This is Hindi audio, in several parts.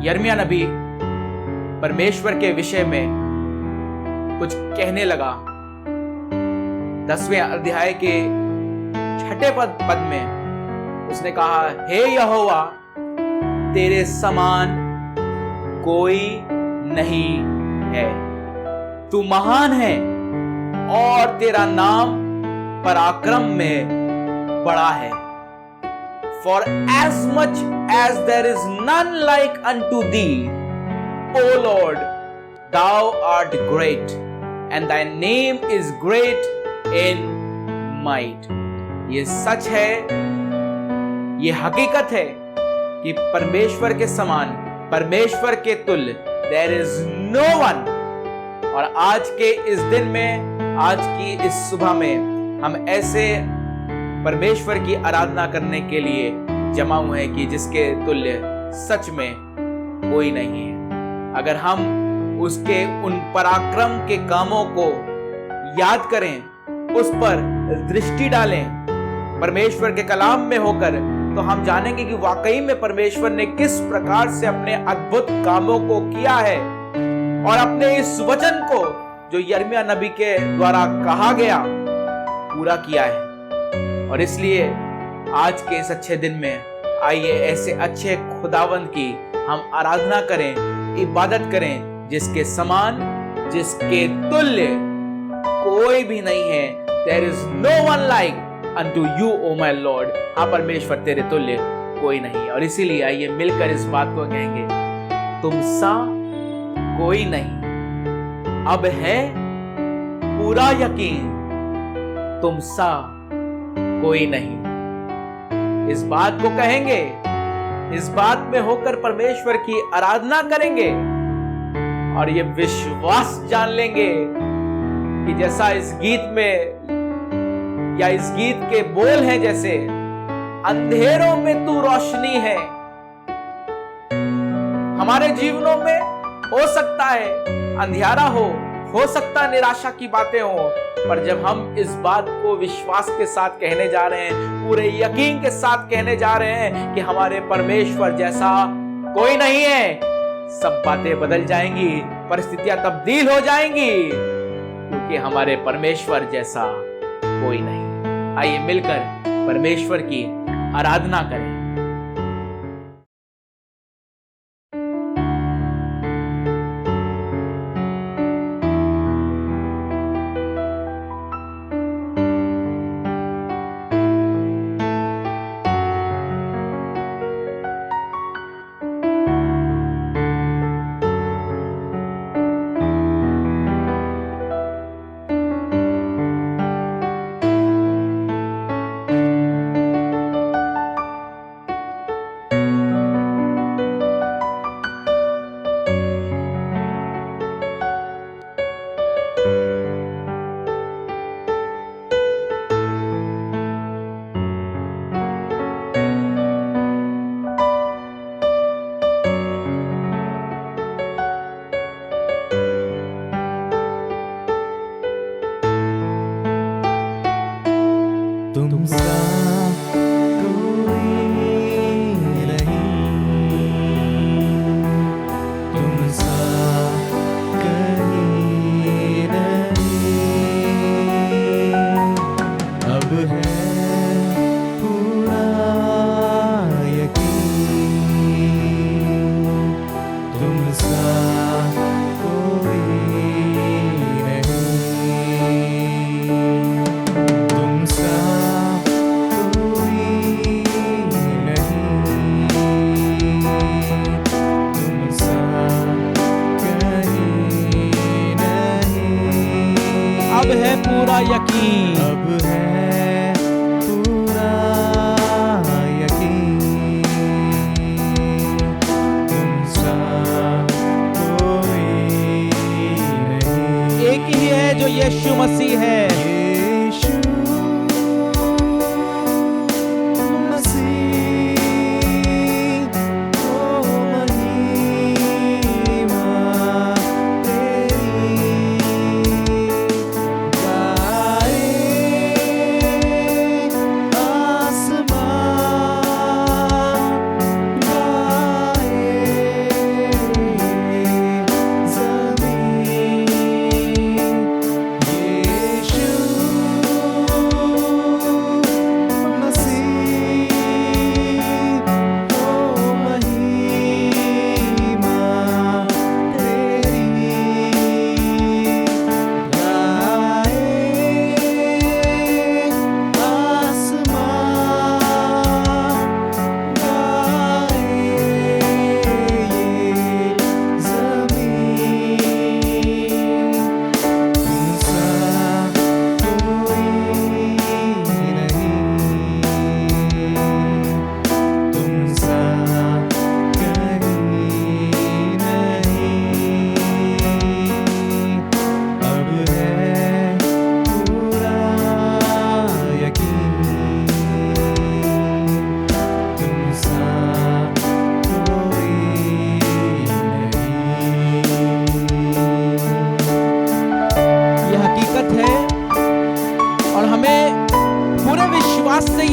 यिर्मयाह नबी परमेश्वर के विषय में कुछ कहने लगा। 10वें अध्याय के 6 पद में उसने कहा, हे यहोवा, तेरे समान कोई नहीं है, तू महान है और तेरा नाम पराक्रम में बड़ा है। For as much as there is none like unto thee, O Lord, thou art great, and thy name is great in might. ये सच है, ये हकीकत है कि परमेश्वर के समान, परमेश्वर के तुल्य there is no one। और आज के इस दिन में, आज की इस सुबह में हम ऐसे परमेश्वर की आराधना करने के लिए जमा हुए हैं कि जिसके तुल्य सच में कोई नहीं है। अगर हम उसके उन पराक्रम के कामों को याद करें, उस पर दृष्टि डालें परमेश्वर के कलाम में होकर, तो हम जानेंगे कि वाकई में परमेश्वर ने किस प्रकार से अपने अद्भुत कामों को किया है और अपने इस वचन को जो यिर्मयाह नबी के द्वारा कहा गया पूरा किया है। और इसलिए आज के इस अच्छे दिन में आइए ऐसे अच्छे खुदावंद की हम आराधना करें, इबादत करें, जिसके समान, जिसके तुल्य कोई भी नहीं है। There is no one like unto you, O my Lord। हाँ परमेश्वर, तेरे तुल्य कोई नहीं। और इसीलिए आइए मिलकर इस बात को कहेंगे, तुम सा कोई नहीं। अब है पूरा यकीन, तुम सा कोई नहीं। इस बात को कहेंगे, इस बात में होकर परमेश्वर की आराधना करेंगे और ये विश्वास जान लेंगे कि जैसा इस गीत में या इस गीत के बोल हैं, जैसे अंधेरों में तू रोशनी है। हमारे जीवनों में हो सकता है अंधियारा हो सकता है निराशा की बातें हो, पर जब हम इस बात को विश्वास के साथ कहने जा रहे हैं, पूरे यकीन के साथ कहने जा रहे हैं कि हमारे परमेश्वर जैसा कोई नहीं है, सब बातें बदल जाएंगी, परिस्थितियां तब्दील हो जाएंगी, क्योंकि हमारे परमेश्वर जैसा कोई नहीं। आइए मिलकर परमेश्वर की आराधना करें। यीशु मसीह है।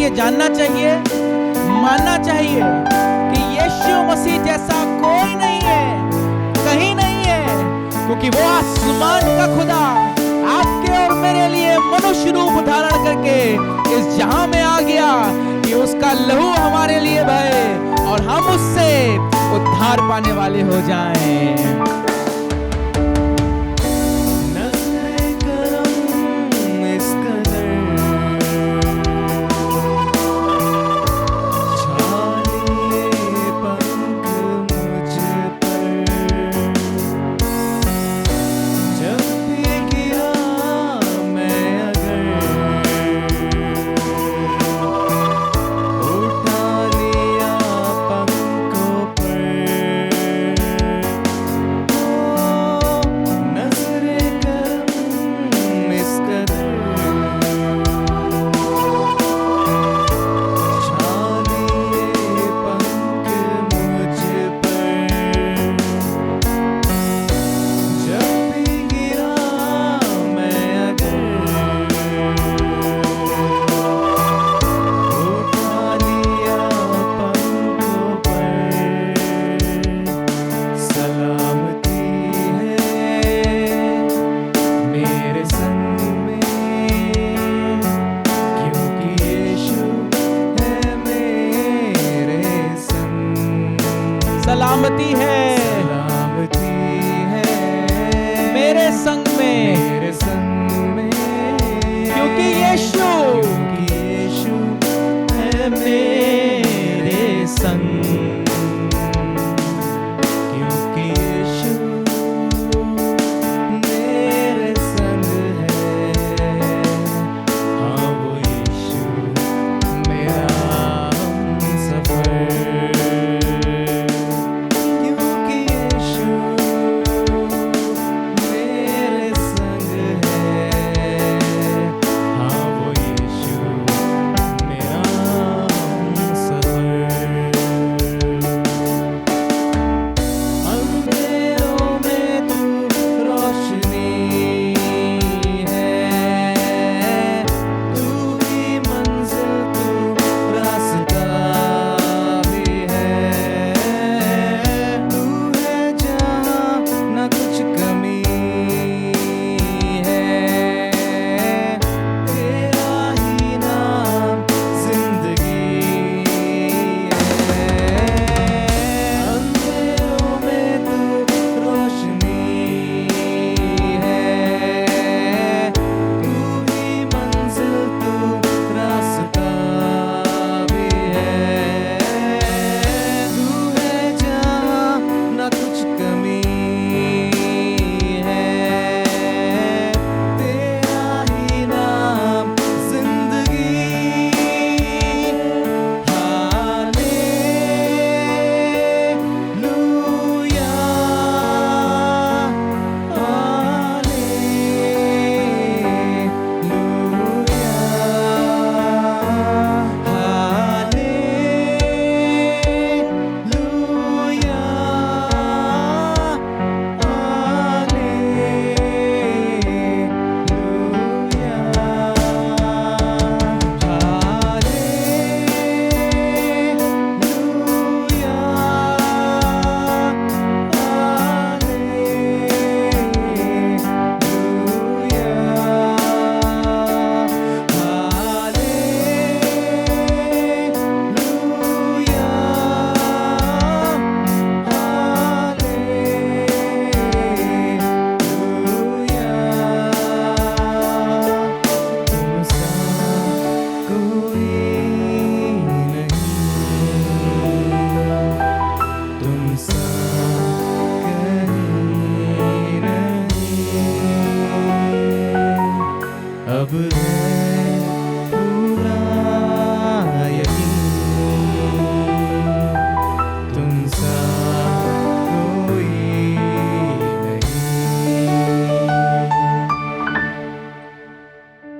ये जानना चाहिए, मानना चाहिए कि यीशु मसीह जैसा कोई नहीं है, कहीं नहीं है, क्योंकि वो आसमान का खुदा आपके और मेरे लिए मनुष्य रूप धारण करके इस जहां में आ गया कि उसका लहू हमारे लिए बहे और हम उससे उद्धार पाने वाले हो जाएं। सलामती है, सलामती है मेरे संग में, क्योंकि यीशु है मेरे संग, क्योंकि यीशु मेरे संग है। हाँ वो यीशु मेरा हमसफर,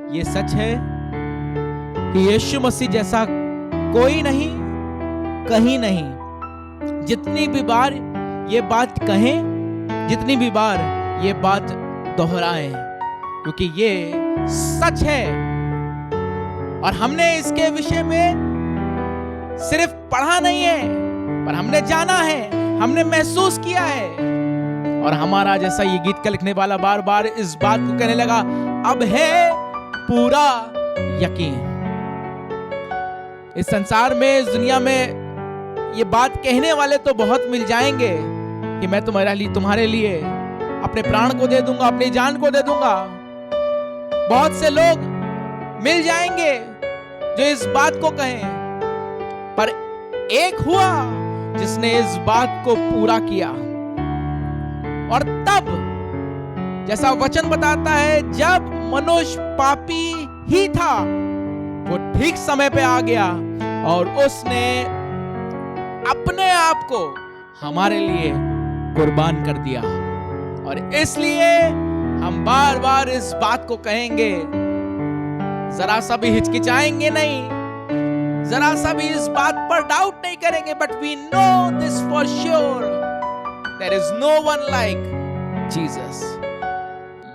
ये सच है कि यीशु मसीह जैसा कोई नहीं, कहीं नहीं। जितनी भी बार ये बात कहें, जितनी भी बार ये बात दोहराएं, क्योंकि ये सच है और हमने इसके विषय में सिर्फ पढ़ा नहीं है, पर हमने जाना है, हमने महसूस किया है। और हमारा जैसा ये गीत का लिखने वाला बार बार इस बात को कहने लगा, अब है पूरा यकीन। इस संसार में, इस दुनिया में ये बात कहने वाले तो बहुत मिल जाएंगे कि मैं तुम्हारे लिए अपने प्राण को दे दूंगा, अपनी जान को दे दूंगा। बहुत से लोग मिल जाएंगे जो इस बात को कहें, पर एक हुआ जिसने इस बात को पूरा किया। और तब जैसा वचन बताता है, जब मनुष्य पापी ही था, वो ठीक समय पे आ गया और उसने अपने आप को हमारे लिए कुर्बान कर दिया। और इसलिए हम बार बार इस बात को कहेंगे, जरा सा भी हिचकिचाएंगे नहीं, जरा सा भी इस बात पर डाउट नहीं करेंगे। But we know this for sure, there is no one like Jesus.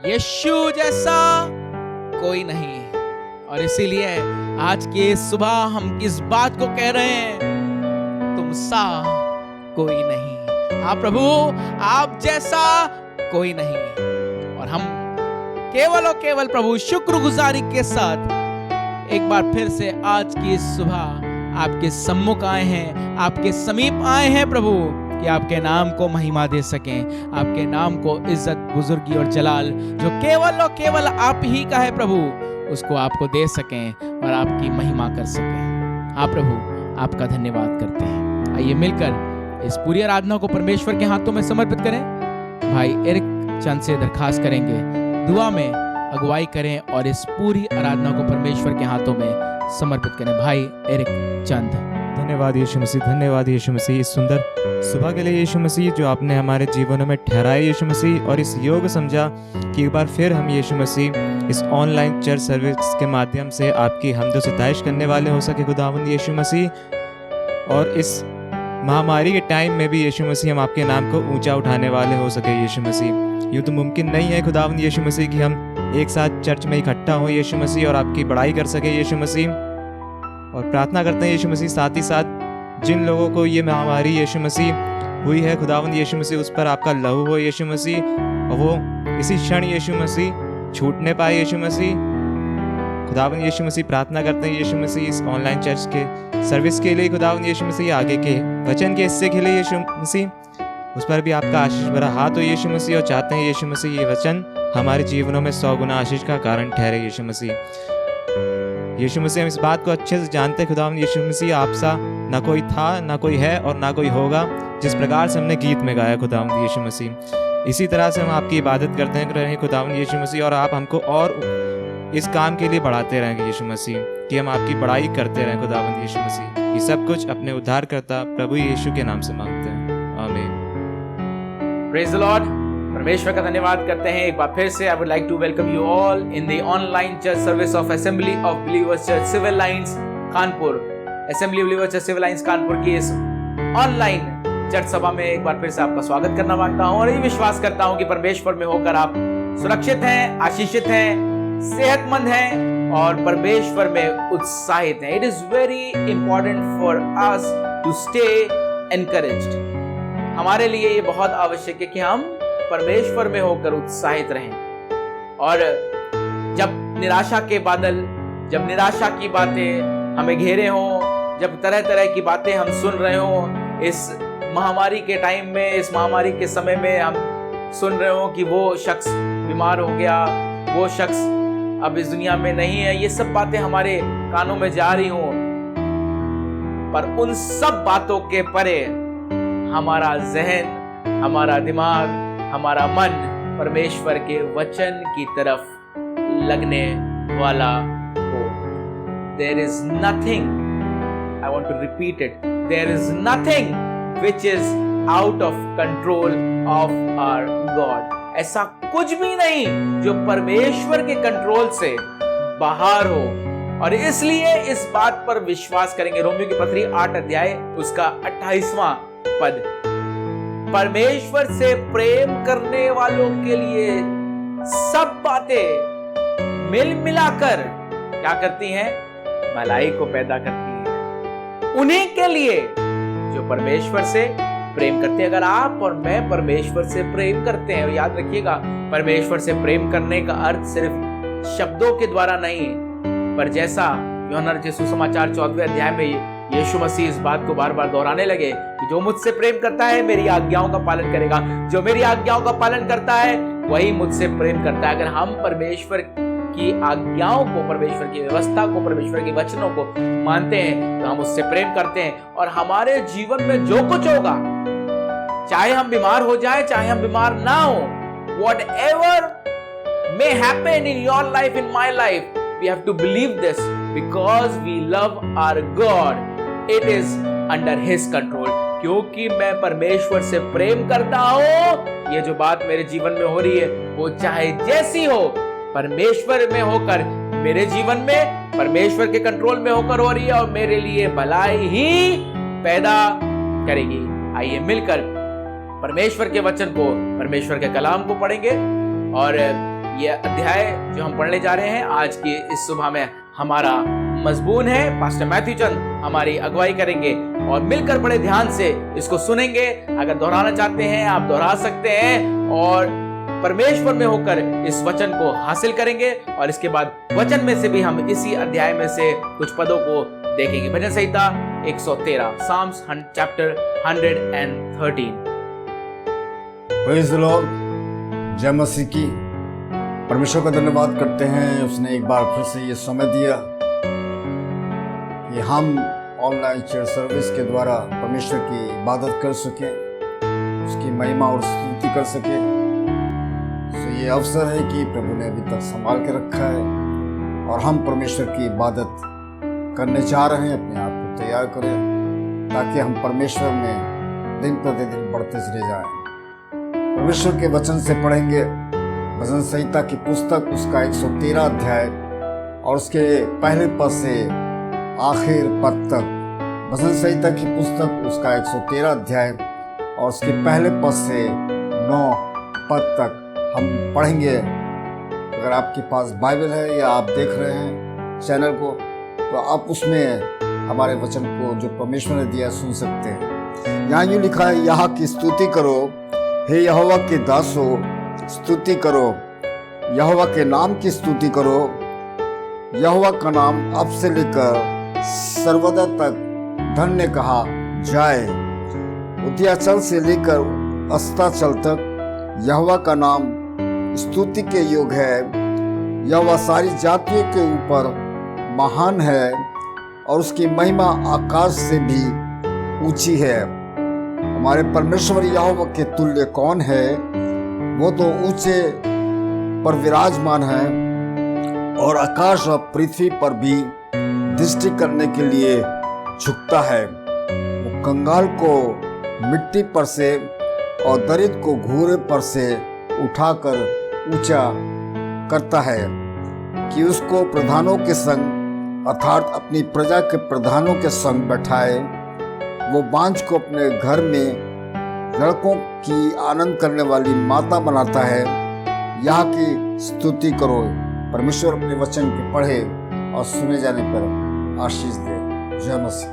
Yeshu जैसा कोई नहीं। और इसीलिए आज की सुबह हम इस बात को कह रहे हैं, तुम सा कोई नहीं। हाँ प्रभु, आप जैसा कोई नहीं। और हम केवल और केवल प्रभु शुक्रगुजारी के साथ एक बार फिर से आज की सुबह आपके सम्मुख आए हैं, आपके समीप आए हैं प्रभु, कि आपके नाम को महिमा दे सकें, आपके नाम को इज्जत, बुजुर्गी और जलाल जो केवल और केवल आप ही का है प्रभु, उसको आपको दे सकें और आपकी महिमा कर सकें। हाँ प्रभु, आपका धन्यवाद करते हैं। आइए मिलकर इस पूरी आराधना को परमेश्वर के हाथों में समर्पित करें। भाई एरिक चंद से दरखास्त करेंगे, दुआ में अगुवाई करें और इस पूरी आराधना को परमेश्वर के हाथों में समर्पित करें। भाई एरिक चंद। धन्यवाद यीशु मसीह, धन्यवाद यीशु मसीह इस सुंदर सुबह के लिए यीशु मसीह, जो आपने हमारे जीवनों में ठहराए यीशु मसीह, और इस योग समझा कि एक बार फिर हम यीशु मसीह इस ऑनलाइन चर्च सर्विस के माध्यम से आपकी हम्द व सताइश करने वाले हो सके खुदावंद यीशु मसीह। और इस महामारी के टाइम में भी यीशु मसीह हम आपके नाम को ऊंचा उठाने वाले हो सके यीशु मसीह। यूँ तो मुमकिन नहीं है खुदावंद यीशु मसीह कि हम एक साथ चर्च में इकट्ठा हो यीशु मसीह और आपकी बड़ाई कर सके यीशु मसीह। और प्रार्थना करते हैं यीशु मसीह, साथ ही साथ जिन लोगों को ये महामारी यीशु मसीह हुई है खुदावंद यीशु मसीह, उस पर आपका लहू हो यीशु मसीह, और वो इसी क्षण यीशु मसीह छूटने पाए यीशु मसीह। खुदावंद यीशु मसीह प्रार्थना करते हैं यीशु मसीह इस ऑनलाइन चर्च के सर्विस के लिए, खुदावंद यीशु मसीह आगे के वचन के हिस्से के लिए यीशु मसीह, उस पर भी आपका आशीष भरा हाथ हो यीशु मसीह। और चाहते हैं यीशु मसीह ये वचन हमारे जीवनों में 100 गुना आशीष का कारण ठहरे यीशु मसीह। यीशु मसीह हम इस बात को अच्छे से जानते हैं खुदावंद यीशु मसीह, आप सा ना कोई था, ना कोई है और ना कोई होगा, जिस प्रकार से हमने गीत में गाया खुदावंद यीशु मसीह। इसी तरह से हम आपकी इबादत करते हैं खुदावंद यीशु मसीह, और आप हमको और इस काम के लिए बढ़ाते रहेंगे यीशु मसीह, कि हम आपकी बड़ाई करते रहें खुदावंद यीशु मसीह। ये सब कुछ अपने उद्धारकर्ता प्रभु यीशु के नाम से मांगते हैं, आमीन। Praise the lord. परमेश्वर का धन्यवाद करते हैं एक बार फिर से। I would like to welcome you all in the online church service of assembly of believers church civil lines Kanpur. Assembly believers church civil lines Kanpur की इस ऑनलाइन चर्च सभा में एक बार फिर से आपका स्वागत करना मांगता हूं और ये विश्वास करता हूं कि परमेश्वर में होकर आप सुरक्षित हैं, आशीषित हैं, सेहतमंद हैं और परमेश्वर में उत्साहित हैं। It is very important for us to stay encouraged. हमारे लिए ये बहुत आवश्यक है कि हम परमेश्वर में होकर उत्साहित रहें। और जब निराशा के बादल, जब निराशा की बातें हमें घेरे हों, जब तरह तरह की बातें हम सुन रहे हों, इस महामारी के टाइम में, इस महामारी के समय में हम सुन रहे हों कि वो शख्स बीमार हो गया, वो शख्स अब इस दुनिया में नहीं है, ये सब बातें हमारे कानों में जा रही हों, पर उन सब बातों के परे हमारा जहन, हमारा दिमाग, हमारा मन परमेश्वर के वचन की तरफ लगने वाला हो। There is nothing, I want to repeat it, there is nothing which is out of control of our God. ऐसा कुछ भी नहीं जो परमेश्वर के कंट्रोल से बाहर हो। और इसलिए इस बात पर विश्वास करेंगे। रोमियो की पत्री 8 अध्याय उसका 28वां पद, परमेश्वर से प्रेम करने वालों के लिए सब बातें मिल मिलाकर क्या करती हैं? भलाई को पैदा करती है, उन्हीं के लिए जो परमेश्वर से प्रेम करते हैं। अगर आप और मैं परमेश्वर से प्रेम करते हैं, याद रखिएगा, परमेश्वर से प्रेम करने का अर्थ सिर्फ शब्दों के द्वारा नहीं, पर जैसा यूहन्ना रचित सुसमाचार 14वें अध्याय में यीशु मसीह इस बात को बार बार दोहराने लगे कि जो मुझसे प्रेम करता है मेरी आज्ञाओं का पालन करेगा, जो मेरी आज्ञाओं का पालन करता है वही मुझसे प्रेम करता है। अगर हम परमेश्वर की आज्ञाओं को, परमेश्वर की व्यवस्था को, परमेश्वर के वचनों को मानते हैं तो हम उससे प्रेम करते हैं, और हमारे जीवन में जो कुछ होगा, चाहे हम बीमार हो जाए चाहे हम बीमार ना हो, whatever may happen in your life, in my life, we have to believe this because we love our God. It is under His control. क्योंकि मैं परमेश्वर से प्रेम करता हूं, ये जो बात मेरे जीवन में हो रही है वो चाहे जैसी हो, परमेश्वर में होकर मेरे जीवन में परमेश्वर के कंट्रोल में होकर हो रही है और मेरे लिए भलाई ही पैदा करेगी। आइए मिलकर परमेश्वर के वचन को, परमेश्वर के कलाम को पढ़ेंगे, और ये अध्याय जो हम पढ़ने जा रहे हैं आज की इस सुबह में हमारा मजबून है। पास्टर मैथ्यू चंद हमारी अगुवाई करेंगे और मिलकर बड़े ध्यान से इसको सुनेंगे। अगर दोहराना चाहते हैं आप दोहरा सकते हैं, और परमेश्वर में होकर इस वचन को हासिल करेंगे, और इसके बाद वचन में से भी हम इसी अध्याय में से कुछ पदों को देखेंगे। भजन संहिता 113, psalms chapter 113। Praise the lord, जय मसीह की। परमेश्वर का धन्यवाद करते हैं, उसने एक बार फिर से ये समय दिया कि हम ऑनलाइन चर्च सर्विस के द्वारा परमेश्वर की इबादत कर सकें, उसकी महिमा और स्तुति कर सकें। तो ये अवसर है कि प्रभु ने अभी तक संभाल के रखा है और हम परमेश्वर की इबादत करने जा रहे हैं। अपने आप को तैयार करें ताकि हम परमेश्वर में दिन प्रतिदिन बढ़ते चले जाएं। परमेश्वर के वचन से पढ़ेंगे भजन संहिता की पुस्तक, उसका 113 अध्याय और उसके पहले पद से आखिर पद तक। भजन संहिता की पुस्तक उसका 113 अध्याय और उसके पहले पद से 9 पद तक हम पढ़ेंगे। अगर आपके पास बाइबल है या आप देख रहे हैं चैनल को, तो आप उसमें हमारे वचन को जो परमेश्वर ने दिया सुन सकते हैं। यहाँ यूँ लिखा है, यहाँ की स्तुति करो हे यहोवा के दासो, स्तुति करो, यहोवा के नाम की स्तुति करो। यहोवा का नाम अब से लेकर सर्वदा तक धन्य कहा जाए। उदयाचल से लेकर अस्ताचल तक यहोवा का नाम स्तुति के योग है। यहोवा सारी जातियों के ऊपर महान है और उसकी महिमा आकाश से भी ऊंची है। हमारे परमेश्वर यहोवा के तुल्य कौन है? वो तो ऊंचे पर विराजमान है और आकाश और पृथ्वी पर भी दृष्टि करने के लिए झुकता है। वो कंगाल को मिट्टी पर से और दरिद्र को घूरे पर से उठाकर ऊंचा करता है कि उसको प्रधानों के संग अर्थात अपनी प्रजा के प्रधानों के संग बैठाए। वो बांझ को अपने घर में लड़कों की आनंद करने वाली माता बनाता है। यहाँ की स्तुति करो। परमेश्वर अपने वचन के पढ़े और सुने जाने पर आशीष दे। जय मसीह।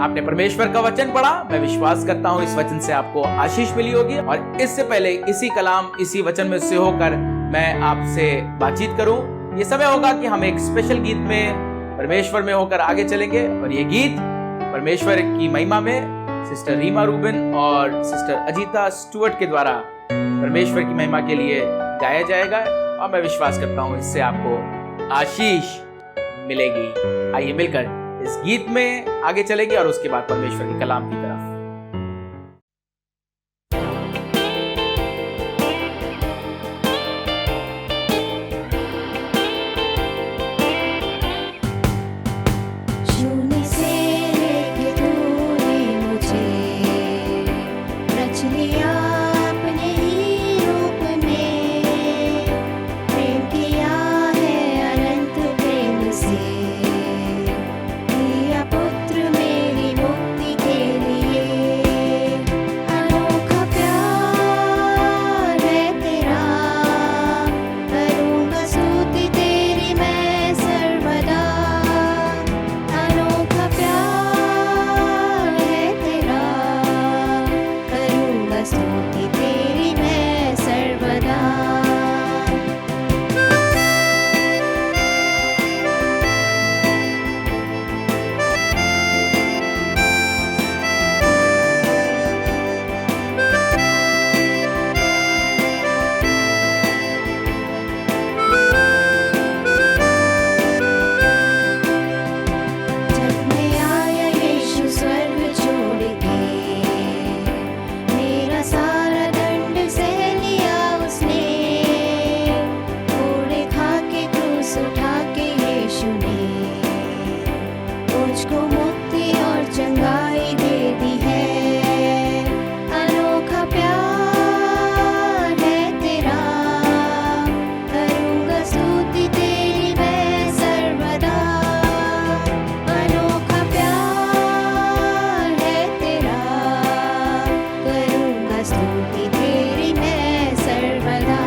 आपने परमेश्वर का वचन पढ़ा। मैं विश्वास करता हूँ इस वचन से आपको आशीष मिली होगी। और इससे पहले इसी कलाम, इसी वचन में से होकर मैं आपसे बातचीत करूं, ये समय होगा कि हम एक स्पेशल गीत में परमेश्वर में होकर आगे चलेंगे। और ये गीत परमेश्वर की महिमा में सिस्टर रीमा रूबिन और सिस्टर अजीता स्टुअर्ट के द्वारा परमेश्वर की महिमा के लिए गाया जाएगा। और मैं विश्वास करता हूँ इससे आपको आशीष मिलेगी। आइए मिलकर इस गीत में आगे चलेंगे और उसके बाद परमेश्वर के कलाम की तरफ। पुत्र मेरी मुक्ति के लिए स्तुति तेरी मैं सर्वदा। जब मैं आया यीशु स्वर्ग छोड़ के, मेरा सारा दंड सह लिया उसने। कोड़े खा के क्रूस उठा के यीशु ने मुझको मुक्ति और चंगाई दे दी है। अनोखा प्यार है तेरा, करूँगा स्तुति तेरी मैं सर्वदा। अनोखा प्यार है तेरा, करूँगा स्तुति तेरी मैं सर्वदा।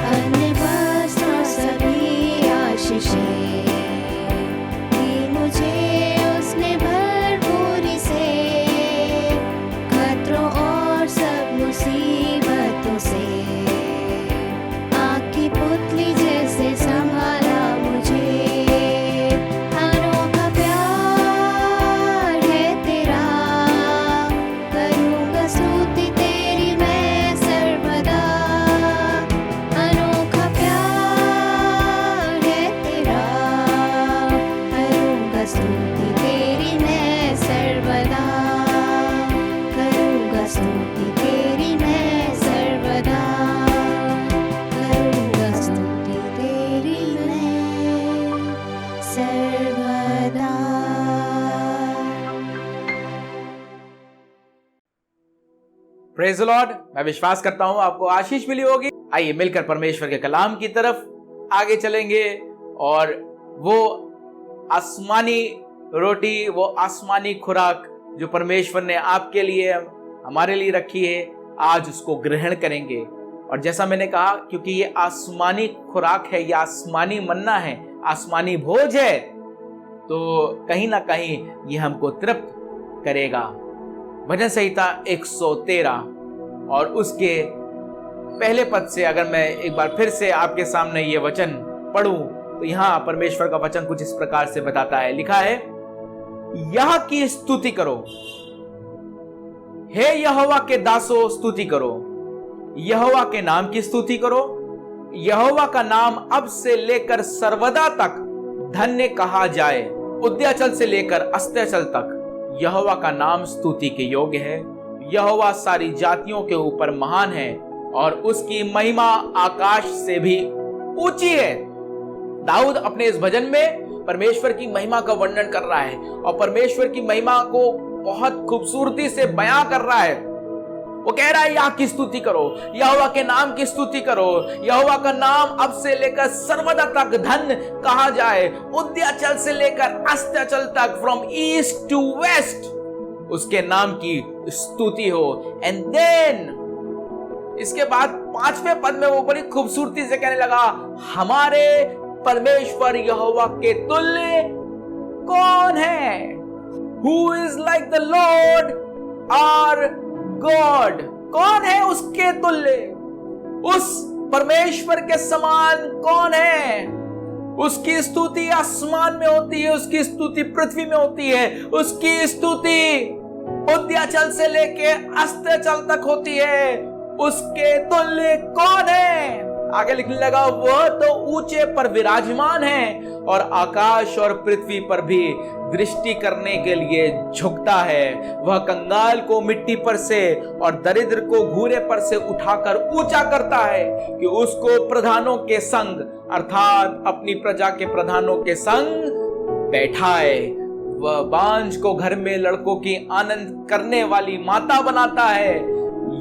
अन्य वस्त्रों सभी आशीषें दी मुझे उसने भरपूरी से। खतरों और सब मुसीबतों से आँख की पुतली जैसे संभाला मुझे। अनोखा प्यार है तेरा, करूँगा स्तुति तेरी मैं सर्वदा। अनोखा प्यार है तेरा, करूँगा स्तुति तेरी मैं सर्वदा। करूँगा स्तुति तेरी मैं सर्वदा। करूँगा स्तुति तेरी मैं सर्वदा। Praise the Lord. मैं विश्वास करता हूं आपको आशीष मिली होगी। आइए मिलकर परमेश्वर के कलाम की तरफ आगे चलेंगे और वो आसमानी रोटी, वो आसमानी खुराक जो परमेश्वर ने आपके लिए, हमारे लिए रखी है, आज उसको ग्रहण करेंगे। और जैसा मैंने कहा, क्योंकि ये आसमानी खुराक है, ये आसमानी मन्ना है, आसमानी भोज है, तो कहीं ना कहीं ये हमको तृप्त करेगा। भजन संहिता 113 और उसके पहले पद से अगर मैं एक बार फिर से आपके सामने ये वचन पढ़ूं तो यहाँ परमेश्वर का वचन कुछ इस प्रकार से बताता है। लिखा है, यह की स्तुति करो, हे यहोवा के दासों स्तुति करो, यहोवा के नाम की स्तुति करो। यहोवा का नाम अब से लेकर सर्वदा तक धन्य कहा जाए, उदयाचल से लेकर अस्ताचल तक यहोवा का नाम स्तुति के योग्य है। यहोवा सारी जातियों के ऊपर महान है और उसकी महिमा आकाश से भी ऊंची है। दाऊद अपने इस भजन में परमेश्वर की महिमा का वर्णन कर रहा है और परमेश्वर की महिमा को बहुत खूबसूरती से बयां कर रहा है। वो कह रहा है, यह की स्तुति करो, यहोवा के नाम की स्तुति करो। यहोवा का नाम अब से लेकर सर्वदा तक धन्य कहा जाए, उदयाचल से लेकर अस्ताचल तक, फ्रॉम ईस्ट टू वेस्ट उसके नाम की स्तुति हो। एंड देन इसके बाद 5वें पद में वो बड़ी खूबसूरती से कहने लगा, हमारे परमेश्वर यहोवा के तुल्य कौन है? Who is like the Lord our God? कौन है उसके तुल्य? उस परमेश्वर के समान कौन है? उसकी स्तुति आसमान में होती है, उसकी स्तुति पृथ्वी में होती है, उसकी स्तुति उदयाचल से लेके अस्ताचल तक होती है। उसके तुल्य कौन है? आगे लिखने लगा, वह तो ऊंचे पर विराजमान है और आकाश और पृथ्वी पर भी दृष्टि करने के लिए झुकता है। वह कंगाल को मिट्टी पर से और दरिद्र को घूरे पर से उठाकर ऊंचा करता है कि उसको प्रधानों के संग, अर्थात अपनी प्रजा के प्रधानों के संग बैठाए। वह बांझ को घर में लड़कों की आनंद करने वाली माता बनाता है।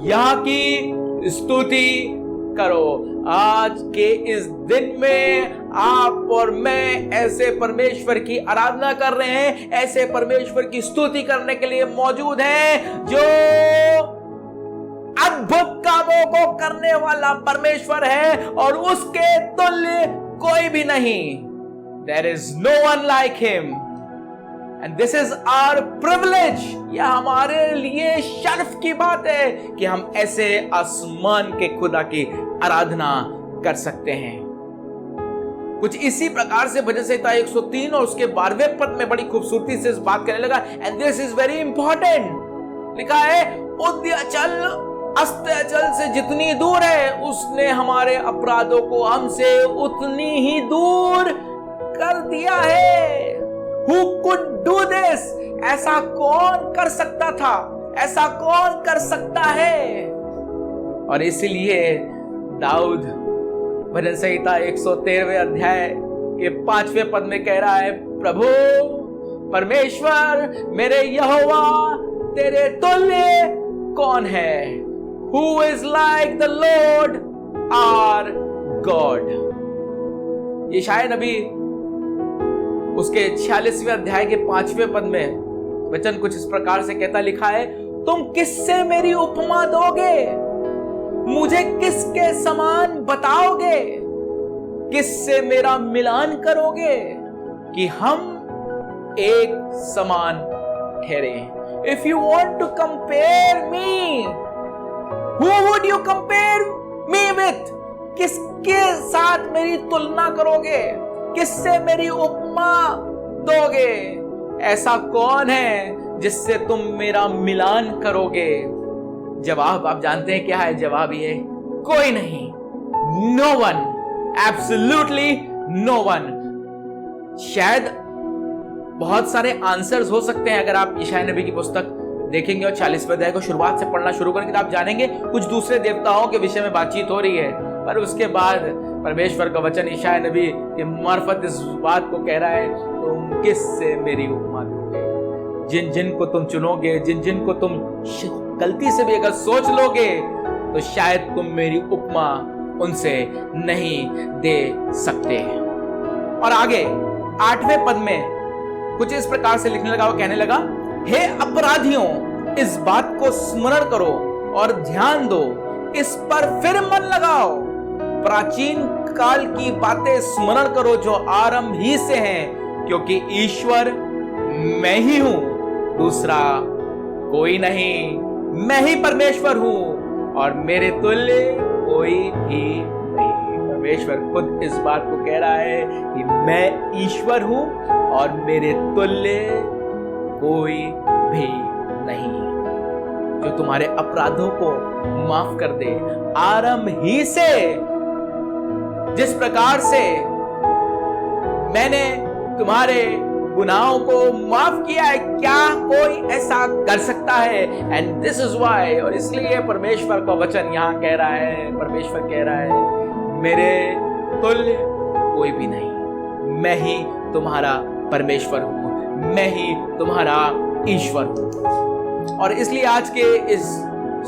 यहाँ की स्तुति करो। आज के इस दिन में आप और मैं ऐसे परमेश्वर की आराधना कर रहे हैं, ऐसे परमेश्वर की स्तुति करने के लिए मौजूद हैं जो अद्भुत कामों को करने वाला परमेश्वर है और उसके तुल्य कोई भी नहीं। There is no one like him and this is our privilege। यह हमारे लिए शर्फ की बात है कि हम ऐसे आसमान के खुदा की आराधना कर सकते हैं। कुछ इसी प्रकार से भजन संहिता 103 और उसके 12वें पद में बड़ी खूबसूरती से इस बात कहने लगा, and this is very important. लिखा है, उद्याचल अस्ताचल से जितनी दूर है उसने हमारे अपराधों को हमसे उतनी ही दूर कर दिया है। Who could do this? ऐसा कौन कर सकता था? ऐसा कौन कर सकता है? और इसलिए दाऊद भजन संहिता 113वें अध्याय के 5वें पद में कह रहा है, प्रभु परमेश्वर मेरे यहोवा तेरे तुल्य कौन है? Who is like the Lord our God? यशायाह नबी उसके 46वें अध्याय के 5वें पद में वचन कुछ इस प्रकार से कहता लिखा है, तुम किससे मेरी उपमा दोगे? मुझे किसके समान बताओगे? किससे मेरा मिलान करोगे कि हम एक समान ठहरे? If you want to compare me, who would you compare me with? किसके साथ मेरी तुलना करोगे? किससे मेरी उपमा दोगे? ऐसा कौन है जिससे तुम मेरा मिलान करोगे? जवाब आप जानते हैं क्या है? जवाब ये, कोई नहीं। No one, absolutely no one. शायद बहुत सारे आंसर्स हो सकते हैं। अगर आप यशायाह नबी की पुस्तक देखेंगे और 40वें अध्याय को शुरुआत से पढ़ना शुरू करेंगे तो आप जानेंगे कुछ दूसरे देवताओं के विषय में बातचीत हो रही है, पर उसके बाद परमेश्वर का वचन यशायाह नबी के मार्फत इस बात को कह रहा है, तुम किससे मेरी उपमा दोगे? जिन जिन को तुम चुनोगे, जिन जिन को तुम गलती से भी अगर सोच लोगे तो शायद तुम मेरी उपमा उनसे नहीं दे सकते। और आगे 8वें पद में कुछ इस प्रकार से लिखने लगा, वो कहने लगा, हे अपराधियों इस बात को स्मरण करो और ध्यान दो, इस पर फिर मन लगाओ। प्राचीन काल की बातें स्मरण करो जो आरंभ ही से हैं, क्योंकि ईश्वर मैं ही हूं, दूसरा कोई नहीं। मैं ही परमेश्वर हूं और मेरे तुल्य कोई भी नहीं। परमेश्वर खुद इस बात को कह रहा है कि मैं ईश्वर हूं और मेरे तुल्य कोई भी नहीं, जो तुम्हारे अपराधों को माफ कर दे। आरंभ ही से जिस प्रकार से मैंने तुम्हारे गुनाहों को माफ किया है, क्या कोई ऐसा कर सकता है? एंड दिस इज वाई, और इसलिए परमेश्वर का वचन यहां कह रहा है, परमेश्वर कह रहा है, मेरे तुल्य कोई भी नहीं। मैं ही तुम्हारा परमेश्वर हूं, मैं ही तुम्हारा ईश्वर हूं। और इसलिए आज के इस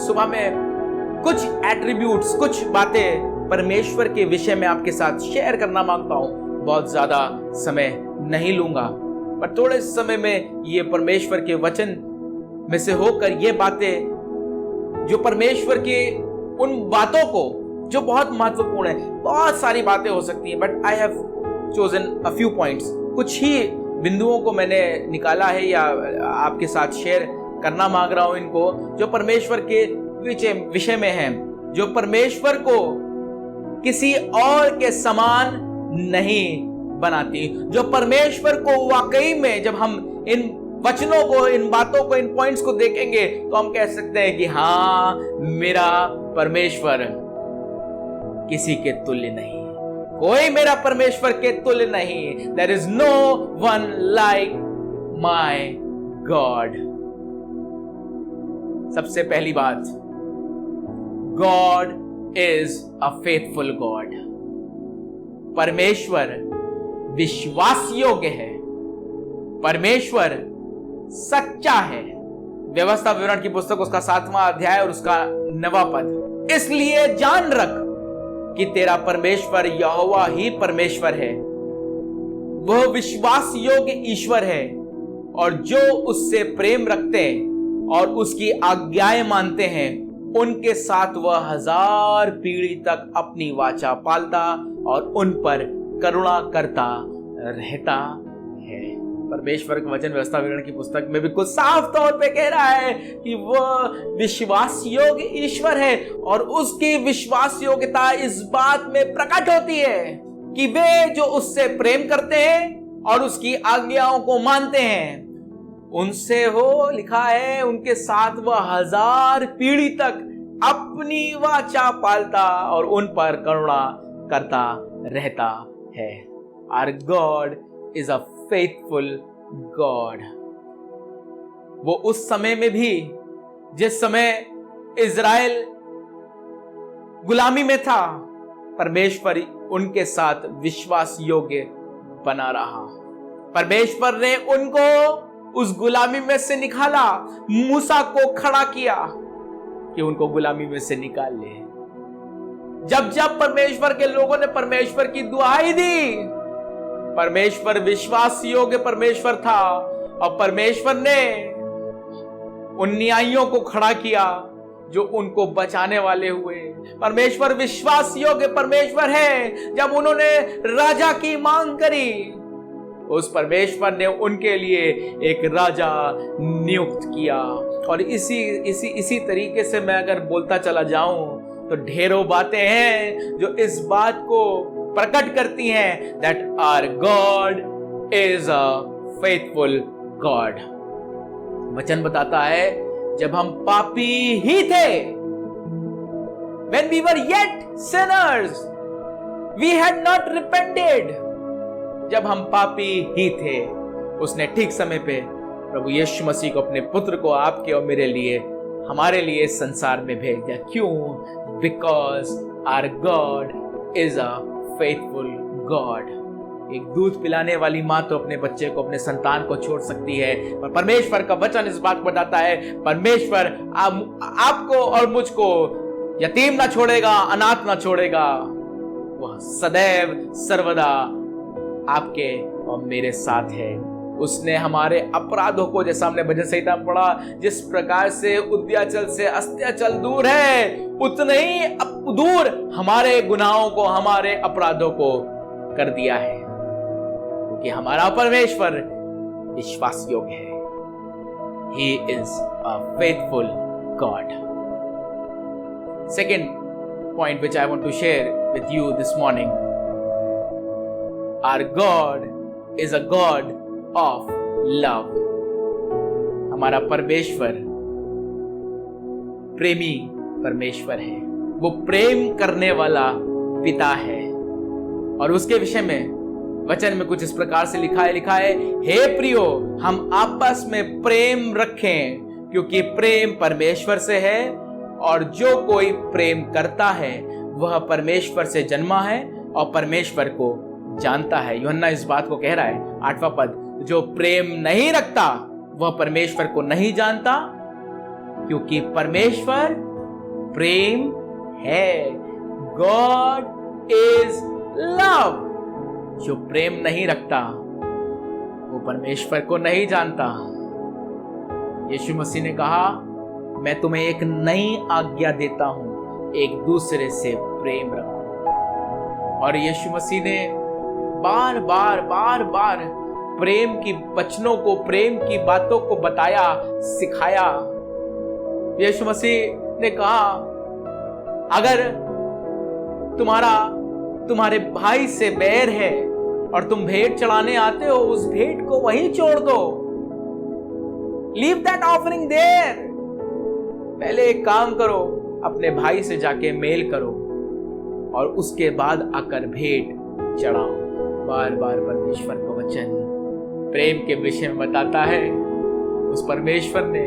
सुबह में कुछ एट्रीब्यूट्स, कुछ बातें परमेश्वर के विषय में आपके साथ शेयर करना मांगता हूं। बहुत ज्यादा समय नहीं लूंगा, पर थोड़े समय में ये परमेश्वर के वचन में से होकर ये बातें जो परमेश्वर के उन बातों को जो बहुत महत्वपूर्ण है, बहुत सारी बातें हो सकती हैं, but I have chosen a few points. कुछ ही बिंदुओं को मैंने निकाला है या आपके साथ शेयर करना मांग रहा हूं इनको, जो परमेश्वर के विषय में हैं, जो परमेश्वर को किसी और के समान नहीं बनाती, जो परमेश्वर को वाकई में जब हम इन वचनों को, इन बातों को, इन पॉइंट्स को देखेंगे तो हम कह सकते हैं कि हाँ, मेरा परमेश्वर किसी के तुल्य नहीं, कोई मेरा परमेश्वर के तुल्य नहीं। There is no one like my God। सबसे पहली बात, God is a faithful God। परमेश्वर विश्वास योग्य है, परमेश्वर सच्चा है। व्यवस्था विवरण की पुस्तक उसका 7वां अध्याय और उसका 9वां पद, इसलिए जान रख कि तेरा परमेश्वर यहोवा ही परमेश्वर है, वह विश्वास योग्य ईश्वर है, और जो उससे प्रेम रखते हैं और उसकी आज्ञाएं मानते हैं उनके साथ वह 1000 पीढ़ी तक अपनी वाचा पालता और उन पर करुणा करता रहता है। परमेश्वर का वचन व्यवस्था विवरण की पुस्तक में बिल्कुल साफ तौर पे कह रहा है कि वह विश्वास योग्य ईश्वर है, और उसकी विश्वास योग्यता इस बात में प्रकट होती है कि वे जो उससे प्रेम करते हैं और उसकी आज्ञाओं को मानते हैं, उनसे वो लिखा है उनके साथ वह 1000 पीढ़ी तक अपनी वाचा पालता और उन पर करुणा करता रहता है। Our God is a faithful God। वो उस समय में भी, जिस समय इज़राइल गुलामी में था, परमेश्वर उनके साथ विश्वास योग्य बना रहा। परमेश्वर ने उनको उस गुलामी में से निकाला, मूसा को खड़ा किया कि उनको गुलामी में से निकाल ले। जब जब परमेश्वर के लोगों ने परमेश्वर की दुहाई दी, परमेश्वर विश्वास योग्य परमेश्वर था, और परमेश्वर ने उन न्यायियों को खड़ा किया जो उनको बचाने वाले हुए। परमेश्वर विश्वास योग्य परमेश्वर है। जब उन्होंने राजा की मांग करी, उस परमेश्वर ने उनके लिए एक राजा नियुक्त किया। और इसी तरीके से मैं अगर बोलता चला जाऊं तो ढेरों बातें हैं जो इस बात को प्रकट करती हैं that our God is a faithful God। वचन बताता है जब हम पापी ही थे, when we were yet sinners, we had not repented, जब हम पापी ही थे, उसने ठीक समय पे प्रभु यीशु मसीह को, अपने पुत्र को आपके और मेरे लिए, हमारे लिए संसार में भेज दिया। क्यों? Because our God is a faithful God। एक दूध पिलाने वाली माँ तो अपने बच्चे को, अपने संतान को छोड़ सकती है, पर परमेश्वर का वचन इस बात को बताता है, परमेश्वर आपको और मुझको यतीम ना छोड़ेगा, अनाथ ना छोड़ेगा। वह सदैव सर्वदा आपके और मेरे साथ है। उसने हमारे अपराधों को, जैसा हमने भजन संहिता में पढ़ा, जिस प्रकार से उद्याचल से अस्त्याचल दूर है, उतने ही दूर हमारे गुनाहों को, हमारे अपराधों को कर दिया है, क्योंकि हमारा परमेश्वर विश्वास योग्य है। He is a faithful God। Second point which I want to share with you this morning, our God is a God of love। हमारा परमेश्वर प्रेमी परमेश्वर है, वो प्रेम करने वाला पिता है। और उसके विषय में वचन में कुछ इस प्रकार से लिखा है, हे प्रियो, हम आपस में प्रेम रखें, क्योंकि प्रेम परमेश्वर से है, और जो कोई प्रेम करता है वह परमेश्वर से जन्मा है और परमेश्वर को जानता है। यूहन्ना इस बात को कह रहा है, 8वां पद, जो प्रेम नहीं रखता वह परमेश्वर को नहीं जानता, क्योंकि परमेश्वर प्रेम है। God is love। जो प्रेम नहीं रखता वो परमेश्वर को नहीं जानता। यीशु मसीह ने कहा, मैं तुम्हें एक नई आज्ञा देता हूं, एक दूसरे से प्रेम रखो। और यीशु मसीह ने बार बार प्रेम की वचनों को, प्रेम की बातों को बताया, सिखाया। यीशु मसीह ने कहा, अगर तुम्हारे भाई से बैर है और तुम भेंट चढ़ाने आते हो, उस भेंट को वहीं छोड़ दो। Leave that offering there। पहले एक काम करो, अपने भाई से जाके मेल करो और उसके बाद आकर भेंट चढ़ाओ। बार बार परमेश्वर का वचन प्रेम के विषय में बताता है। उस परमेश्वर ने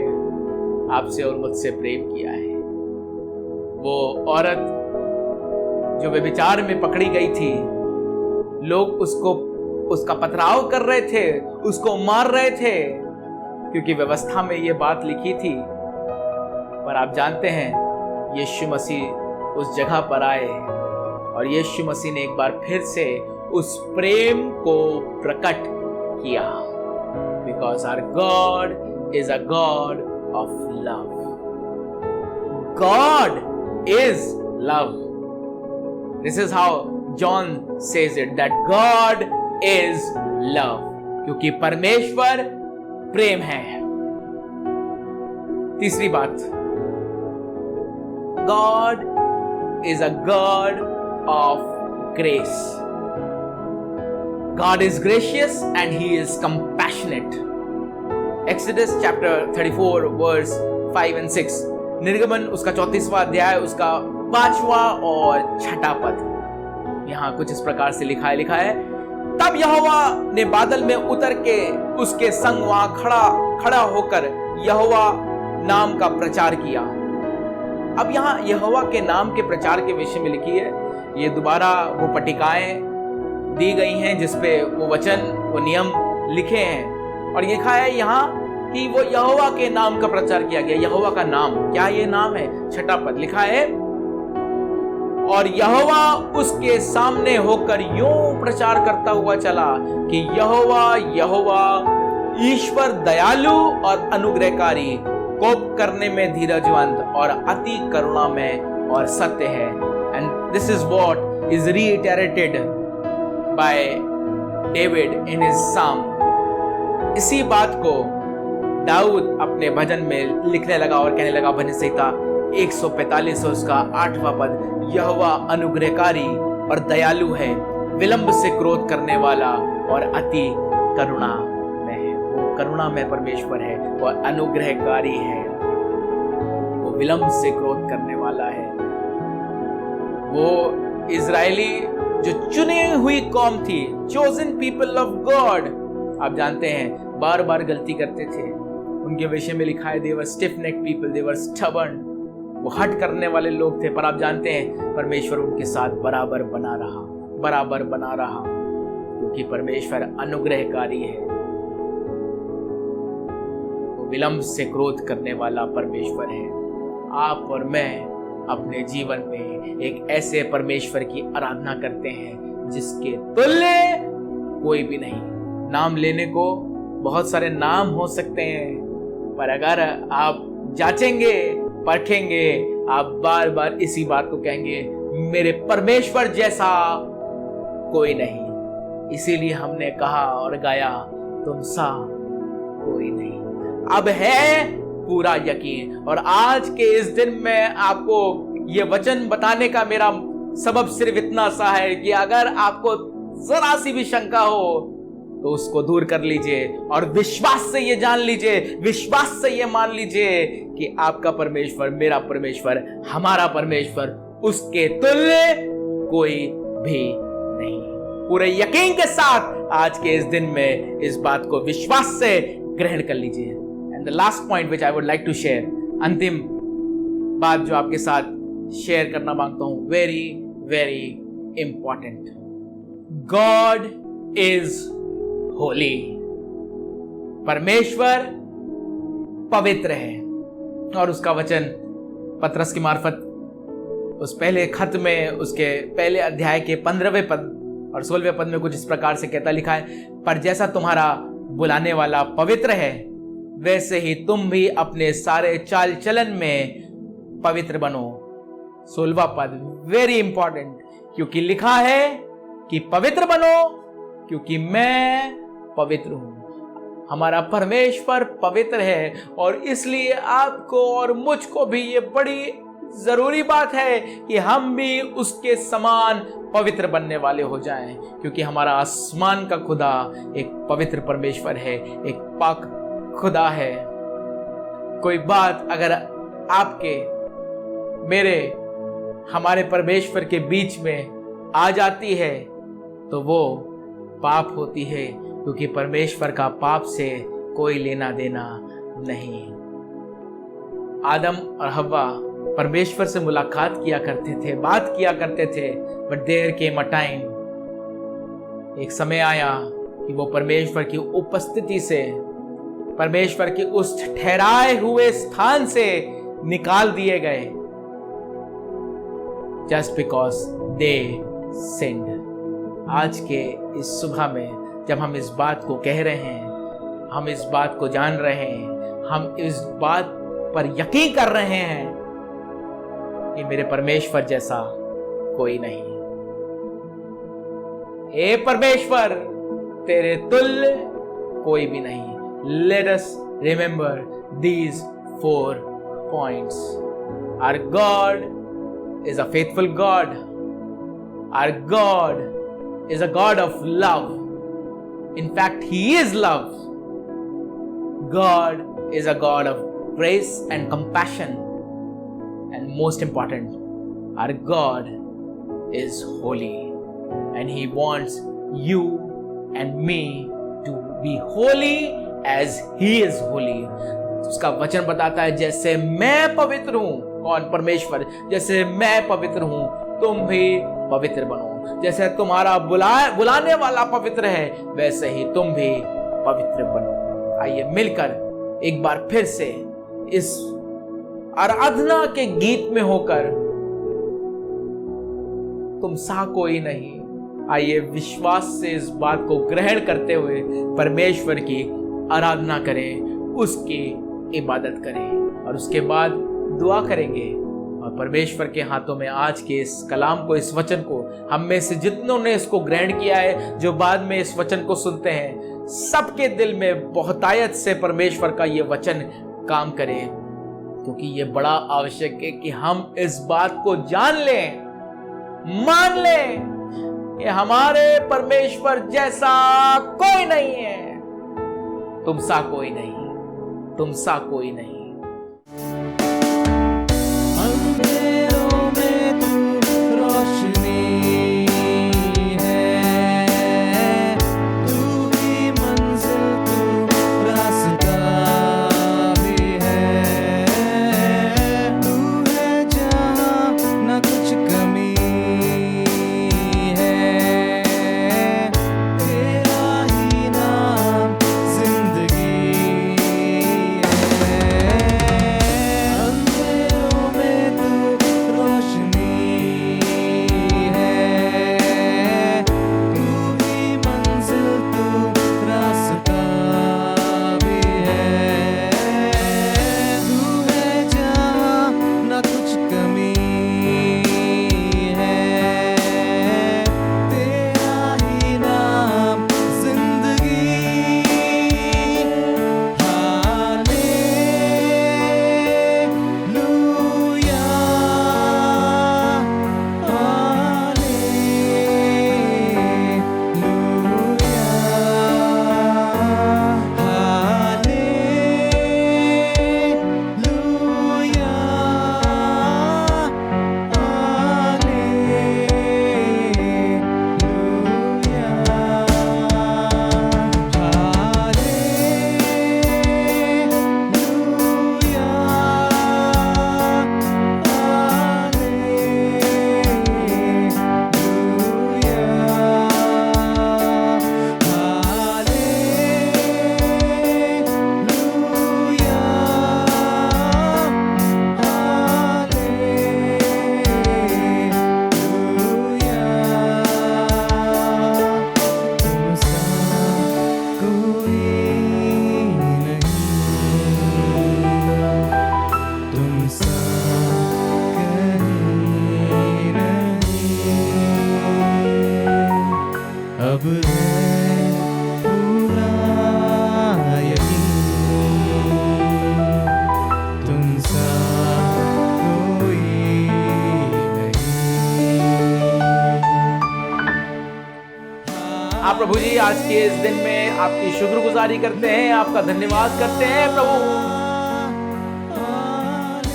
आपसे और मुझसे प्रेम किया है। वो औरत जो व्यभिचार में पकड़ी गई थी, लोग उसका पथराव कर रहे थे, उसको मार रहे थे, क्योंकि व्यवस्था में ये बात लिखी थी। पर आप जानते हैं, यीशु मसीह उस जगह पर आए और यीशु मसीह ने एक बार फिर से उस प्रेम को प्रकट किया। Because our God is a God of love. God is love. This is how John says it, that God is love, क्योंकि परमेश्वर प्रेम है। तीसरी बात, God is a God of grace. God is gracious and he is compassionate. Exodus chapter 34 verse 5 and 6. निर्गमन उसका 34वां अध्याय उसका 5वां और 6वां पद यहां कुछ इस प्रकार से लिखा है, तब यहोवा ने बादल में उतर के उसके संग वहां खड़ा होकर यहोवा नाम का प्रचार किया। अब यहाँ यहोवा के नाम के प्रचार के विषय में लिखी है। ये दोबारा वो पट्टिकाएं दी गई हैं जिसपे वो वचन, वो नियम लिखे हैं, और लिखा है यहाँ कि वो यहोवा के नाम का प्रचार किया गया। यहोवा का नाम, क्या ये नाम है? 6वां पद लिखा है, और यहोवा उसके सामने होकर यूं प्रचार करता हुआ चला कि यहोवा यहोवा ईश्वर दयालु और अनुग्रहकारी, कोप करने में धीरजवंत और अति करुणा में और सत्य है। And this is what is reiterated by David in his psalm. इसी बात को दाऊद अपने भजन में लिखने लगा और कहने लगा, भजन संहिता 145 उसका 8वां पद, यहोवा अनुग्रहकारी और दयालु है, विलंब से क्रोध करने वाला और अति करुणा में है। वो करुणा में परमेश्वर है, वो अनुग्रहकारी है, वो विलंब से क्रोध करने वाला है। वो इजरायली जो चुनी हुई कौम थी, चोजन पीपल ऑफ गॉड, आप जानते हैं बार बार गलती करते थे। उनके विषय में लिखा है, दे वर स्टिफ नेक पीपल, दे वर स्टबर्न, वो हट करने वाले लोग थे। पर आप जानते हैं परमेश्वर उनके साथ बराबर बना रहा, क्योंकि परमेश्वर अनुग्रहकारी है, वो विलंब से क्रोध करने वाला परमेश्वर है। आप और मैं अपने जीवन में एक ऐसे परमेश्वर की आराधना करते हैं जिसके तुल्य कोई भी नहीं। नाम लेने को बहुत सारे नाम हो सकते हैं, पर अगर आप जांचेंगे, परखेंगे, आप बार बार इसी बात को कहेंगे, मेरे परमेश्वर जैसा कोई नहीं। इसीलिए हमने कहा और गाया, तुम सा कोई नहीं। अब है पूरा यकीन। और आज के इस दिन में आपको ये वचन बताने का मेरा सबब सिर्फ इतना सा है कि अगर आपको जरा सी भी शंका हो तो उसको दूर कर लीजिए और विश्वास से ये जान लीजिए, विश्वास से ये मान लीजिए कि आपका परमेश्वर, मेरा परमेश्वर, हमारा परमेश्वर, उसके तुल्य कोई भी नहीं। पूरे यकीन के साथ आज के इस दिन में इस बात को विश्वास से ग्रहण कर लीजिए। And the last point which I would like to share, अंतिम बात जो आपके साथ शेयर करना मांगता हूं, very very important, God is holy. परमेश्वर पवित्र है। और उसका वचन पतरस की मार्फत उस पहले खत में उसके पहले अध्याय के 15वें पद और 16वें पद में कुछ इस प्रकार से कहता लिखा है, पर जैसा तुम्हारा बुलाने वाला पवित्र है वैसे ही तुम भी अपने सारे चाल चलन में पवित्र बनो। 16वां पद वेरी इंपॉर्टेंट, क्योंकि लिखा है कि पवित्र बनो क्योंकि मैं पवित्र हूं। हमारा परमेश्वर पवित्र है और इसलिए आपको और मुझको भी ये बड़ी जरूरी बात है कि हम भी उसके समान पवित्र बनने वाले हो जाएं, क्योंकि हमारा आसमान का खुदा एक पवित्र परमेश्वर है, एक पाक खुदा है। कोई बात अगर आपके, मेरे, हमारे परमेश्वर के बीच में आ जाती है तो वो पाप होती है, क्योंकि परमेश्वर का पाप से कोई लेना देना नहीं। आदम और हव्वा परमेश्वर से मुलाकात किया करते थे, बात किया करते थे, but there came a time, एक समय आया कि वो परमेश्वर की उपस्थिति से, परमेश्वर के उस ठहराए हुए स्थान से निकाल दिए गए, जस्ट बिकॉज they sinned. आज के इस सुबह में जब हम इस बात को कह रहे हैं, हम इस बात को जान रहे हैं, हम इस बात पर यकीन कर रहे हैं कि मेरे परमेश्वर जैसा कोई नहीं। हे परमेश्वर, तेरे तुल्य कोई भी नहीं। Let us remember these 4 points. Our God is a faithful God. Our God is a God of love. In fact, He is love. God is a God of grace and compassion. And most important, our God is holy. And He wants you and me to be holy as He is holy. उसका वचन बताता है जैसे मैं पवित्र हूं, कौन? परमेश्वर। जैसे मैं पवित्र हूं तुम भी पवित्र बनो। जैसे तुम्हारा बुलाने वाला पवित्र है वैसे ही तुम भी पवित्र बनो। आइए मिलकर एक बार फिर से इस आराधना के गीत में होकर तुम सा कोई नहीं, आइए विश्वास से इस बात को ग्रहण करते हुए परमेश्वर की आराधना करें, उसकी इबादत करें और उसके बाद दुआ करेंगे। और परमेश्वर के हाथों में आज के इस कलाम को, इस वचन को, हम में से जितनों ने इसको ग्रहण किया है, जो बाद में इस वचन को सुनते हैं, सबके दिल में बहुतायत से परमेश्वर का ये वचन काम करे, क्योंकि ये बड़ा आवश्यक है कि हम इस बात को जान लें, मान लें कि हमारे परमेश्वर जैसा कोई नहीं है। तुम सा कोई नहीं, तुम सा कोई नहीं। अंधेरों में तू रोशनी है, तू ही मंजिल, तू रास्ता भी है, तू है जहाँ न कुछ कमी है, तेरा ही नाम जिंदगी आप प्रभु जी आज के इस दिन में आपकी शुक्रगुजारी करते हैं, आपका धन्यवाद करते हैं प्रभु,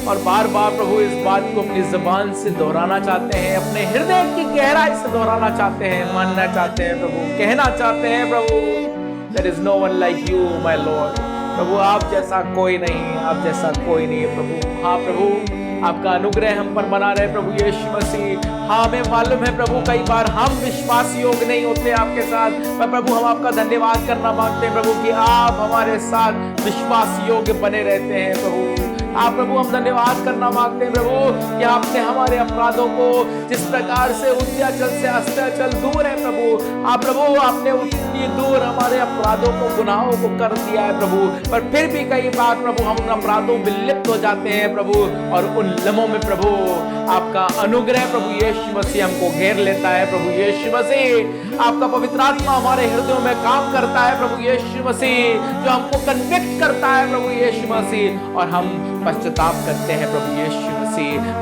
और बार बार प्रभु इस बात को अपनी जुबान से दोहराना चाहते हैं, अपने हृदय की गहराई से दोहराना चाहते हैं, मानना चाहते हैं प्रभु, कहना चाहते हैं प्रभु, there is no one like you my Lord। प्रभु आप जैसा कोई नहीं, आप जैसा कोई नहीं है प्रभु। हाँ प्रभु, आपका अनुग्रह हम पर बना रहे प्रभु यीशु मसीह। हाँ हमें मालूम है प्रभु कई बार हम विश्वास योग्य नहीं होते आपके साथ, पर प्रभु हम आपका धन्यवाद करना मांगते हैं प्रभु कि आप हमारे साथ विश्वास योग्य बने रहते हैं प्रभु। आप प्रभु हम धन्यवाद करना मांगते हैं प्रभु कि आपने हमारे अपराधों को जिस प्रकार से उद्याचल से अस्ताचल दूर है प्रभु, आप प्रभु आपने उतनी दूर हमारे अपराधों को गुनाहों को कर दिया है प्रभु। पर फिर भी कई बार प्रभु हम उन अपराधों में लिप्त हो जाते हैं प्रभु, और उन लम्हों में प्रभु आपका अनुग्रह प्रभु यीशु मसीह हमको घेर लेता है प्रभु यीशु मसीह। आपका पवित्र आत्मा हमारे हृदयों में काम करता है प्रभु यीशु मसीह, जो हमको कन्विक्ट करता है प्रभु यीशु मसीह, और हम पश्चाताप करते हैं प्रभु यीशु मसीह।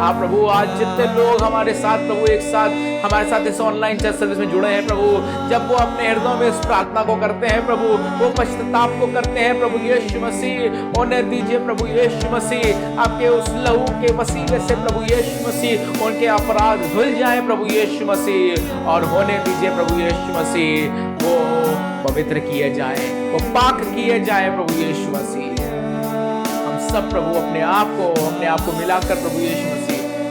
आप प्रभु आज जितने लोग हमारे साथ प्रभु एक साथ हमारे साथ इस ऑनलाइन चर्च सर्विस में जुड़े हैं प्रभु, जब वो अपने हृदयों में इस प्रार्थना को करते हैं प्रभु, वो पश्चाताप को करते हैं प्रभु यीशु मसीह, होने दीजिए प्रभु यीशु मसीह, आपके उस लहू के वसीले से प्रभु यीशु मसीह उनके अपराध धुल जाए प्रभु यीशु मसीह, और होने दीजिए प्रभु यीशु मसीह वो पवित्र किए जाए, वो पाक किए जाए प्रभु यीशु मसीह। हम सब प्रभु अपने आप को मिलाकर प्रभु यीशु मसीह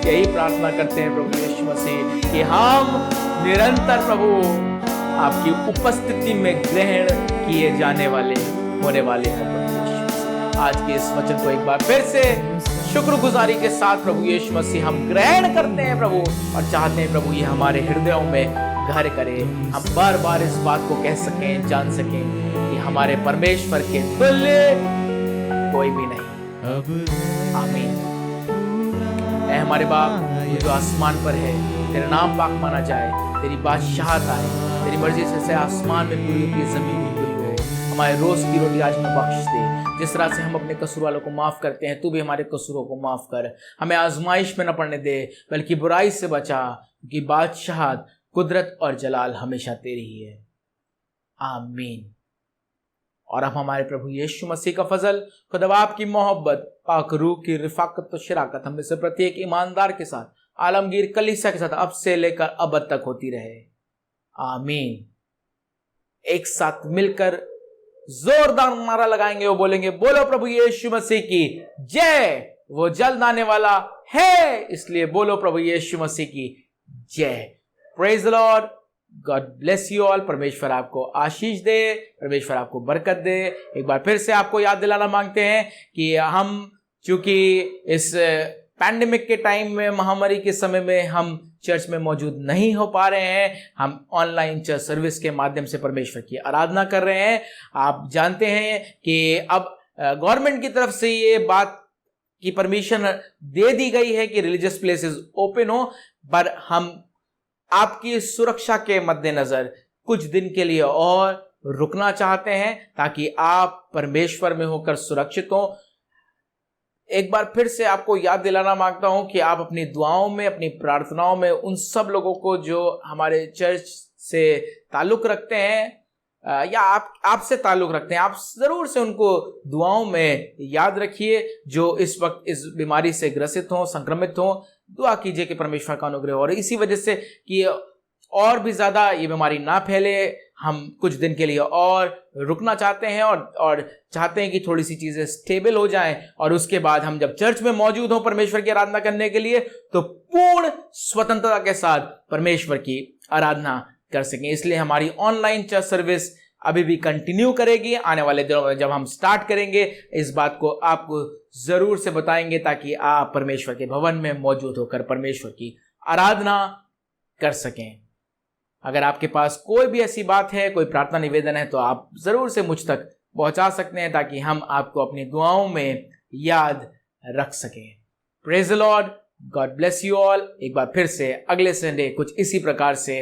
यही प्रार्थना करते हैं प्रभु यीशु मसीह कि हम निरंतर प्रभु आपकी उपस्थिति में ग्रहण किए जाने वाले होने वाले हैं प्रभु यीशु मसीह। आज के इस वचन को एक बार फिर से शुक्रगुजारी के साथ प्रभु यीशु मसीह हम ग्रहण करते हैं प्रभु, और चाहते हैं प्रभु ये हमारे हृदयों में घर करे। हम बार बार इस बात को कह सकें, जान सकें कि हमारे परमेश्वर के तुल्य कोई भी नहीं। आमीन। ऐ हमारे बाप जो आसमान पर है, तेरा नाम पाक माना जाए, तेरी बादशाहत आए, तेरी मर्जी से आसमान में पूरी होती है, जमीन में पूरी हुई। हमारे रोज की रोटी आज हमें बख्श दे, जिस तरह से हम अपने कसूर वालों को माफ करते हैं, तू भी हमारे कसूरों को माफ कर। हमें आजमाइश में न पड़ने दे, बल्कि बुराई से बचा, क्योंकि बादशाहत, कुदरत और जलाल हमेशा तेरी ही है। आमीन। और अब हमारे प्रभु यीशु मसीह का फजल, खुदा बाप की मोहब्बत, पाक रूह की रिफाकत और शराकत हम में से प्रत्येक ईमानदार के साथ, आलमगीर कलीसिया के साथ अब से लेकर अब तक होती रहे। आमीन। एक साथ मिलकर जोरदार नारा लगाएंगे, वो बोलेंगे, बोलो प्रभु यीशु मसीह की जय। वो जल्द आने वाला है, इसलिए बोलो प्रभु यीशु मसीह की जय। Praise the Lord. God bless you all. परमेश्वर आपको आशीष दे, परमेश्वर आपको बरकत दे। एक बार फिर से आपको याद दिलाना मांगते हैं कि हम चूंकि इस पैंडेमिक के टाइम में, महामारी के समय में हम चर्च में मौजूद नहीं हो पा रहे हैं, हम ऑनलाइन चर्च सर्विस के माध्यम से परमेश्वर की आराधना कर रहे हैं। आप जानते हैं कि अब गवर्नमेंट की तरफ से ये बात की परमिशन दे दी गई है कि रिलीजियस प्लेसेस ओपन हो, पर हम आपकी सुरक्षा के मद्देनजर कुछ दिन के लिए और रुकना चाहते हैं, ताकि आप परमेश्वर में होकर सुरक्षित हो। एक बार फिर से आपको याद दिलाना मांगता हूं कि आप अपनी दुआओं में, अपनी प्रार्थनाओं में उन सब लोगों को जो हमारे चर्च से ताल्लुक रखते हैं या आपसे ताल्लुक रखते हैं, आप जरूर से उनको दुआओं में याद रखिए, जो इस वक्त इस बीमारी से ग्रसित हों, संक्रमित हों। दुआ कीजिए कि परमेश्वर का अनुग्रह हो, और इसी वजह से कि और भी ज़्यादा ये बीमारी ना फैले, हम कुछ दिन के लिए और रुकना चाहते हैं, और चाहते हैं कि थोड़ी सी चीज़ें स्टेबल हो जाएं, और उसके बाद हम जब चर्च में मौजूद हों परमेश्वर की आराधना करने के लिए, तो पूर्ण स्वतंत्रता के साथ परमेश्वर की आराधना कर सकें। इसलिए हमारी ऑनलाइन चर्च सर्विस अभी भी कंटिन्यू करेगी। आने वाले दिनों में जब हम स्टार्ट करेंगे, इस बात को आपको जरूर से बताएंगे, ताकि आप परमेश्वर के भवन में मौजूद होकर परमेश्वर की आराधना कर सकें। अगर आपके पास कोई भी ऐसी बात है, कोई प्रार्थना निवेदन है, तो आप जरूर से मुझ तक पहुंचा सकते हैं, ताकि हम आपको अपनी दुआओं में याद रख सकें। Praise the Lord. God bless you all. एक बार फिर से अगले संडे कुछ इसी प्रकार से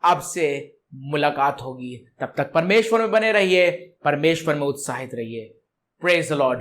आपसे मुलाकात होगी। तब तक परमेश्वर में बने रहिए, परमेश्वर में उत्साहित रहिए। Praise the Lord.